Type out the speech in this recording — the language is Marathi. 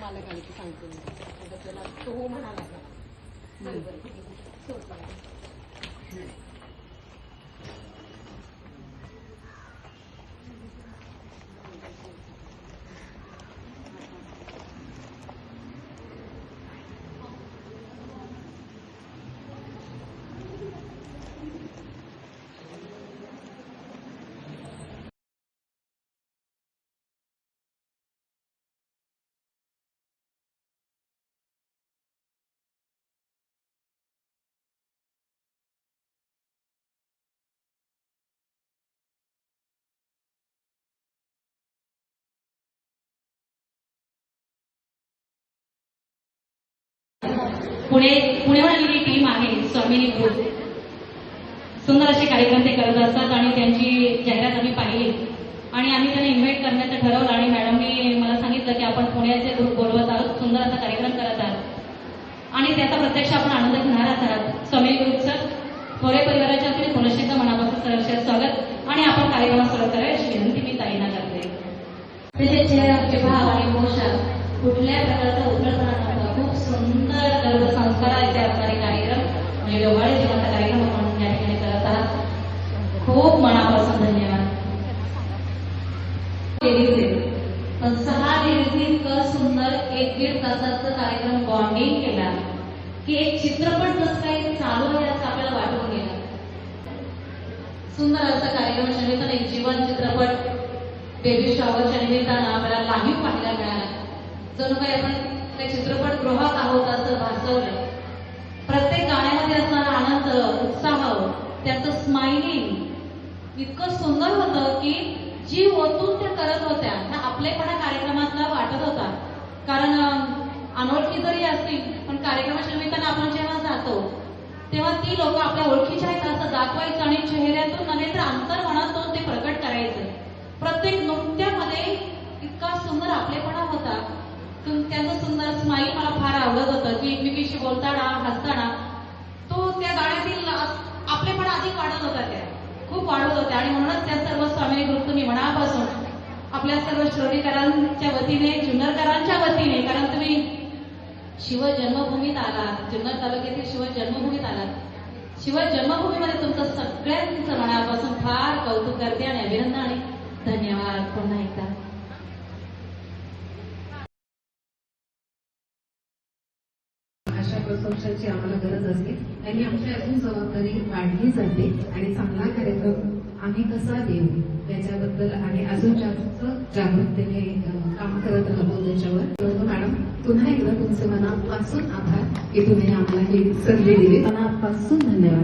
मालक आले की सांगतो मी त्याला तो हो म्हणाला बरोबर पुण्यावरची टीम आहे स्वामिनी ग्रुप सुंदर असे कार्यक्रम ते करत असतात आणि त्यांची जाहिरात आम्ही पाहिली आणि आम्ही त्यांना इन्व्हाइट करण्याचं ठरवलं आणि मॅडमनी मला सांगितलं की आपण पुण्याचे ग्रुप बोलवत आहोत, सुंदर असा कार्यक्रम करत आहात आणि त्याचा प्रत्यक्ष आपण आनंद घेणार आहात. स्वामिनी ग्रुपचं थोरे परिवाराच्या वतीने पुनश्च एकदा मनापासून सहर्ष स्वागत आणि आपण कार्यक्रमात सुरुवात करायला अशी विनंती मी ताईंना करते. त्याचे चेहऱ्याचे भाव आणि पोशाख कुठल्या प्रकारचा उद्धटपणा नव्हता. खूप सुंदर गर्भ संस्काराचे असणारे कार्यक्रम म्हणजे व्यवहारिक जीवनाचा कार्यक्रम आपण या ठिकाणी करत आहात. खूप मनापासून धन्यवाद. पण 6 लेडीजनी इतकं सुंदर 1-1.5 तासाचा कार्यक्रम बॉन्डिंग केला की एक चित्रपट जसं काही चालू आहे असं आपल्याला वाटून गेलं. सुंदर असा कार्यक्रम निमित्तानं एक जीवन चित्रपट बेबी शॉवरच्या निमित्तानं आपल्याला लाईव्ह पाहायला मिळाला. जणू काही आपण त्या चित्रपट गृहात आहोत असं भासवलं. प्रत्येक गाण्यामध्ये असणारा आनंद, उत्साह, त्याचं स्माइलिंग इतकं सुंदर होतं की जी ओतून त्या करत होत्या त्या आपलेपणा कार्यक्रमातला वाटत होता. कारण अनोळखी जरी असतील पण कार्यक्रमाच्या निमित्तानं आपण जेव्हा जातो तेव्हा ती लोक आपल्या ओळखीच्या आहेत असं दाखवायचं आणि चेहऱ्यातून नव्हे तर अंतर्मनातून ते प्रकट करायचं. प्रत्येक नृत्यामध्ये इतका सुंदर आपलेपणा होता. त्यांचं सुंदर स्माईल मला फार आवडत होतं की एकमेकीशी बोलताना हसताना तो त्या गाण्यातील आपलेपणा अधिक वाढत होता. त्या खूप वाढत होत्या आणि म्हणूनच त्या सर्व स्वामिनी ग्रुप तुम्ही मनापासून आपल्या सर्व श्रोतेकरांच्या वतीने, जुन्नरकरांच्या वतीने, कारण तुम्ही शिवजन्मभूमीत आलात, जुन्नर तालुक्यातील शिवजन्मभूमीत आलात. शिवजन्मभूमीमध्ये तुमचं सगळ्यांचं मनापासून फार कौतुक करते आणि अभिनंदन आणि धन्यवाद पुन्हा एकदा. अशा प्रशंसाची आम्हाला गरज असते आणि आमची अजून जबाबदारी वाढली जाते आणि चांगला कार्यक्रम आम्ही कसा देऊ याच्याबद्दल आणि अजून जास्त जागरूकतेने काम करत राहतो त्याच्यावर. मॅडम पुन्हा एकदा तुमचे मनापासून आभार की तुम्ही आम्हाला ही संधी दिली. मनापासून धन्यवाद.